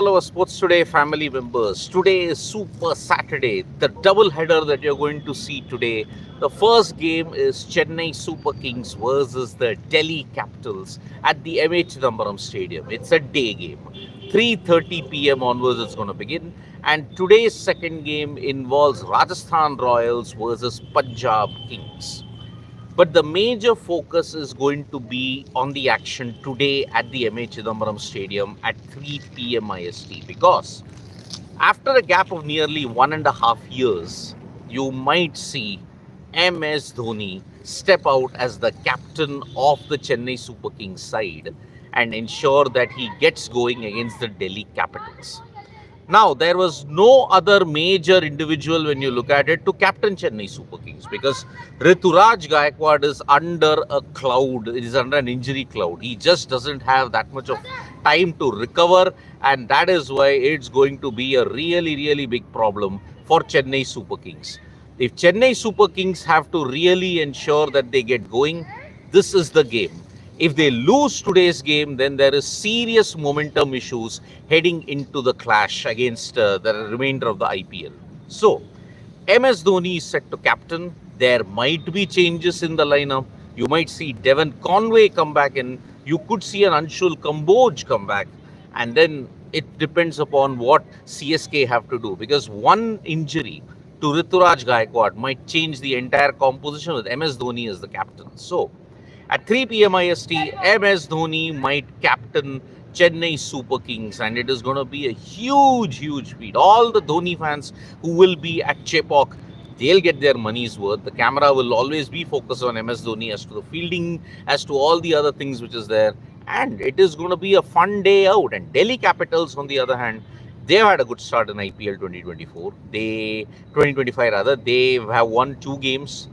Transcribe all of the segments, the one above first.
All our Sports Today family members. Today is Super Saturday, the double header that you're going to see today. The first game is Chennai Super Kings versus the Delhi Capitals at the MH Chidambaram Stadium. It's a day game. 3:30 p.m. onwards it's going to begin. And today's second game involves Rajasthan Royals versus Punjab Kings. But the major focus is going to be on the action today at the MA Chidambaram Stadium at 3 p.m. IST, because after a gap of nearly 1.5 years, you might see MS Dhoni step out as the captain of the Chennai Super Kings side and ensure that he gets going against the Delhi Capitals. Now, there was no other major individual when you look at it to captain Chennai Super Kings, because Ruturaj Gaikwad is under a cloud, is under an injury cloud. He just doesn't have that much of time to recover, and that is why it's going to be a really, really big problem for Chennai Super Kings. If Chennai Super Kings have to really ensure that they get going, this is the game. If they lose today's game, then there is serious momentum issues heading into the clash against the remainder of the IPL. So, MS Dhoni is set to captain. There might be changes in the lineup. You might see Devon Conway come back in. You could see an Anshul Kamboj come back. And then it depends upon what CSK have to do, because one injury to Ruturaj Gaikwad might change the entire composition with MS Dhoni as the captain. So, at 3 p.m. IST, MS Dhoni might captain Chennai Super Kings, and it is going to be a huge, huge feat. All the Dhoni fans who will be at Chepauk, they'll get their money's worth. The camera will always be focused on MS Dhoni as to the fielding, as to all the other things which is there. And it is going to be a fun day out. And Delhi Capitals, on the other hand, they've had a good start in IPL 2025 rather. They have won 2 games.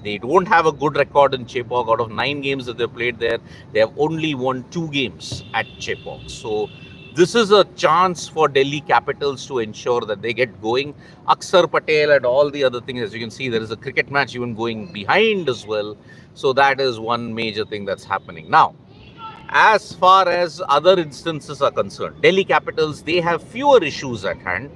They don't have a good record in Chepauk. Out of 9 games that they've played there, they have only won 2 games at Chepauk. So this is a chance for Delhi Capitals to ensure that they get going. Akshar Patel and all the other things, as you can see, there is a cricket match even going behind as well. So that is one major thing that's happening. Now, as far as other instances are concerned, Delhi Capitals, they have fewer issues at hand.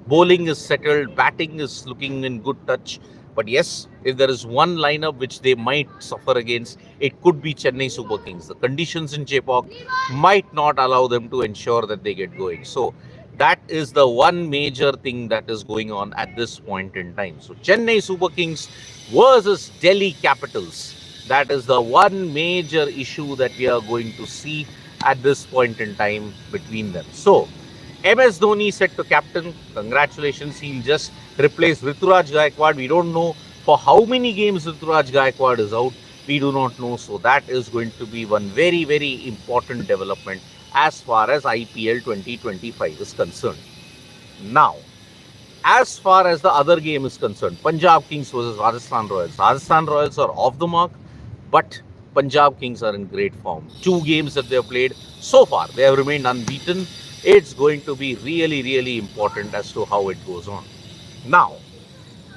Bowling is settled, batting is looking in good touch. But yes, if there is one lineup which they might suffer against, it could be Chennai Super Kings. The conditions in Chepauk might not allow them to ensure that they get going. So that is the one major thing that is going on at this point in time. So Chennai Super Kings versus Delhi Capitals. That is the one major issue that we are going to see at this point in time between them. So MS Dhoni set to captain. Congratulations. He'll just replace Ruturaj Gaikwad. We don't know for how many games Ruturaj Gaikwad is out. We do not know. So that is going to be one very, very important development as far as IPL 2025 is concerned. Now, as far as the other game is concerned, Punjab Kings versus Rajasthan Royals. Rajasthan Royals are off the mark, but Punjab Kings are in great form. 2 games that they have played so far, they have remained unbeaten. It's going to be really, really important as to how it goes on. Now,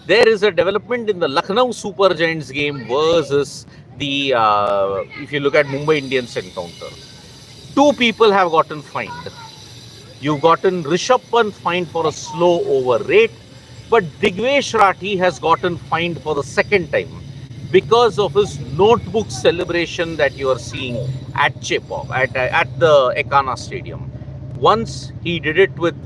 there is a development in the Lucknow Super Giants game versus the, if you look at Mumbai Indians encounter. 2 people have gotten fined. You've gotten Rishabh Pant fined for a slow over rate, but Digvesh Rathi has gotten fined for the second time because of his notebook celebration that you are seeing at Chepauk, at the Ekana Stadium. Once he did it with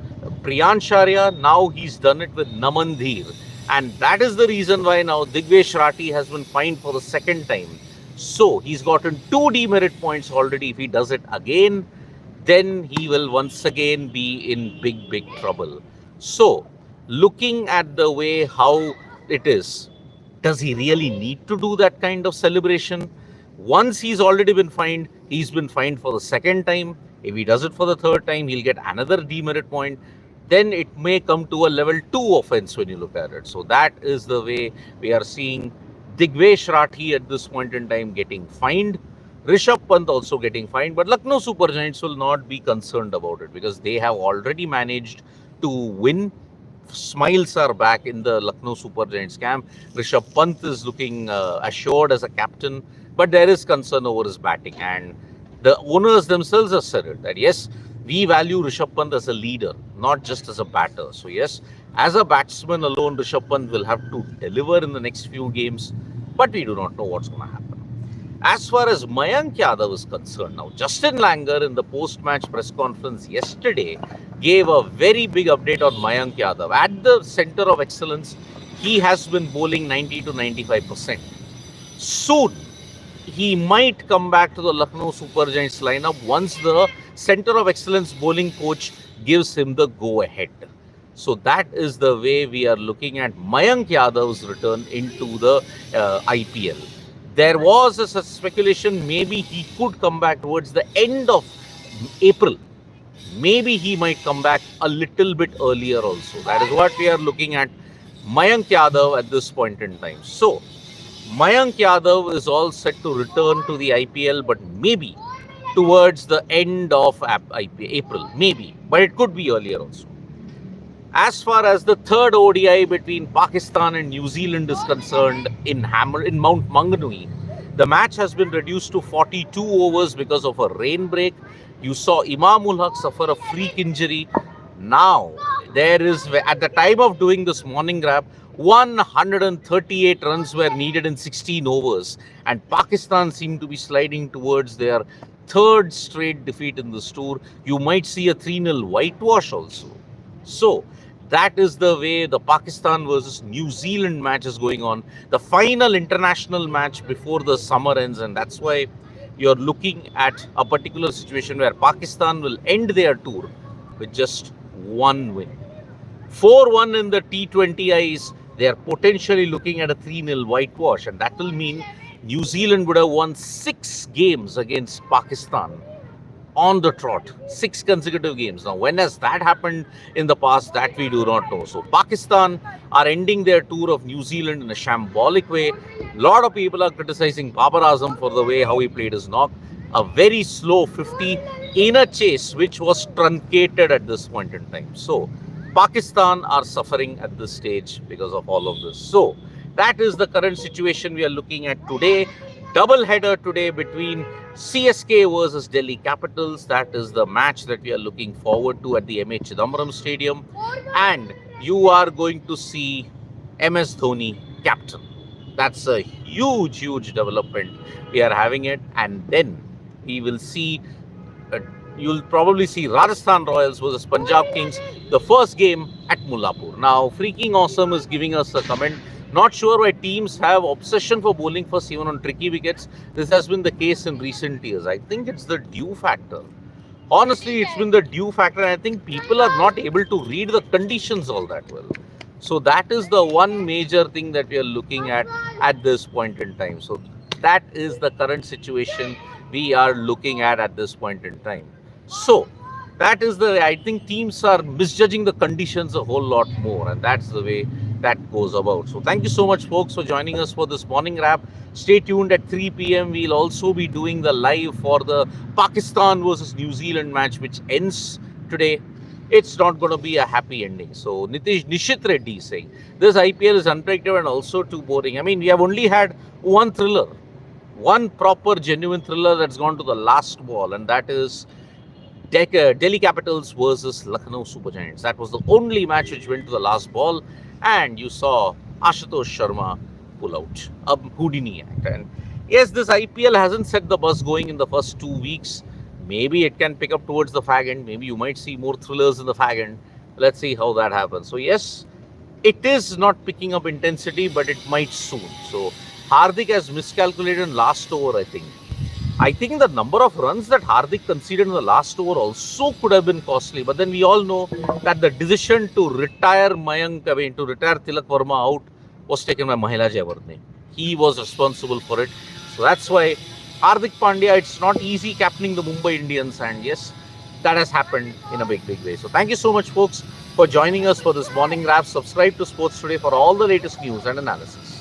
Priyan Sharia, now he's done it with Namandhir. And that is the reason why now Digvesh Rathi has been fined for the second time. So he's gotten 2 demerit points already. If he does it again, then he will once again be in big, big trouble. So looking at the way how it is, does he really need to do that kind of celebration? Once he's already been fined, he's been fined for the second time. If he does it for the third time, he'll get another demerit point. Then it may come to a level 2 offence when you look at it. So that is the way we are seeing Digvesh Rathi at this point in time getting fined. Rishabh Pant also getting fined. But Lucknow Super Giants will not be concerned about it because they have already managed to win. Smiles are back in the Lucknow Super Giants camp. Rishabh Pant is looking assured as a captain. But there is concern over his batting. And the owners themselves have said it, that yes, We value Rishabh Pant as a leader, not just as a batter. So yes, as a batsman alone, Rishabh Pant will have to deliver in the next few games, but we do not know what's going to happen. As far as Mayank Yadav is concerned now, Justin Langer in the post-match press conference yesterday gave a very big update on Mayank Yadav. At the center of excellence, he has been bowling 90 to 95%. Soon, he might come back to the Lucknow Super Giants lineup once the center of excellence bowling coach gives him the go-ahead. So that is the way we are looking at Mayank Yadav's return into the IPL. There was a speculation maybe he could come back towards the end of April. Maybe he might come back a little bit earlier also. That is what we are looking at Mayank Yadav at this point in time. So, Mayank Yadav is all set to return to the IPL, but maybe towards the end of April. Maybe. But it could be earlier also. As far as the third ODI between Pakistan and New Zealand is concerned in Mount Maunganui, the match has been reduced to 42 overs because of a rain break. You saw Imamul Haq suffer a freak injury. Now, there is, at the time of doing this morning grab, 138 runs were needed in 16 overs, and Pakistan seemed to be sliding towards their third straight defeat in this tour. You might see a 3-0 whitewash also. So, that is the way the Pakistan versus New Zealand match is going on. The final international match before the summer ends, and that's why you're looking at a particular situation where Pakistan will end their tour with just one win. 4-1 in the T20Is, they are potentially looking at a 3-0 whitewash, and that will mean New Zealand would have won 6 games against Pakistan on the trot. 6 consecutive games. Now, when has that happened in the past? That we do not know. So, Pakistan are ending their tour of New Zealand in a shambolic way. A lot of people are criticizing Babar Azam for the way how he played his knock. A very slow 50 in a chase which was truncated at this point in time. So, Pakistan are suffering at this stage because of all of this. So, that is the current situation we are looking at today. Double header today between CSK versus Delhi Capitals. That is the match that we are looking forward to at the M.A. Chidambaram Stadium. And you are going to see MS Dhoni captain. That's a huge, huge development. We are having it. And then we will see, you'll probably see Rajasthan Royals versus Punjab Kings, the first game at Mullapur. Now, Freaking Awesome is giving us a comment. Not sure why teams have obsession for bowling first even on tricky wickets. This has been the case in recent years. I think it's the dew factor. Honestly, it's been the dew factor, and I think people are not able to read the conditions all that well. So that is the one major thing that we are looking at this point in time. So that is the current situation we are looking at this point in time. So that is the, I think teams are misjudging the conditions a whole lot more, and that's the way that goes about. So thank you so much, folks, for joining us for this morning wrap. Stay tuned at 3 p.m. We'll also be doing the live for the Pakistan versus New Zealand match, which ends today. It's not going to be a happy ending. So Nishit Reddy is saying this IPL is unpredictable and also too boring. I mean, we have only had one thriller, one proper genuine thriller that's gone to the last ball, and that is Delhi Capitals versus Lucknow Super Giants. That was the only match which went to the last ball, and you saw Ashutosh Sharma pull out a Houdini act. And yes, this IPL hasn't set the buzz going in the first 2 weeks. Maybe it can pick up towards the fag end. Maybe you might see more thrillers in the fag end. Let's see how that happens. So yes, it is not picking up intensity, but it might soon. So Hardik has miscalculated in last over, I think. I think the number of runs that Hardik conceded in the last over also could have been costly. But then we all know that the decision to retire Mayank, to retire Tilak Verma out was taken by Mahela Jayawardene. He was responsible for it. So that's why Hardik Pandya, it's not easy captaining the Mumbai Indians. And yes, that has happened in a big, big way. So thank you so much, folks, for joining us for this morning wrap. Subscribe to Sports Today for all the latest news and analysis.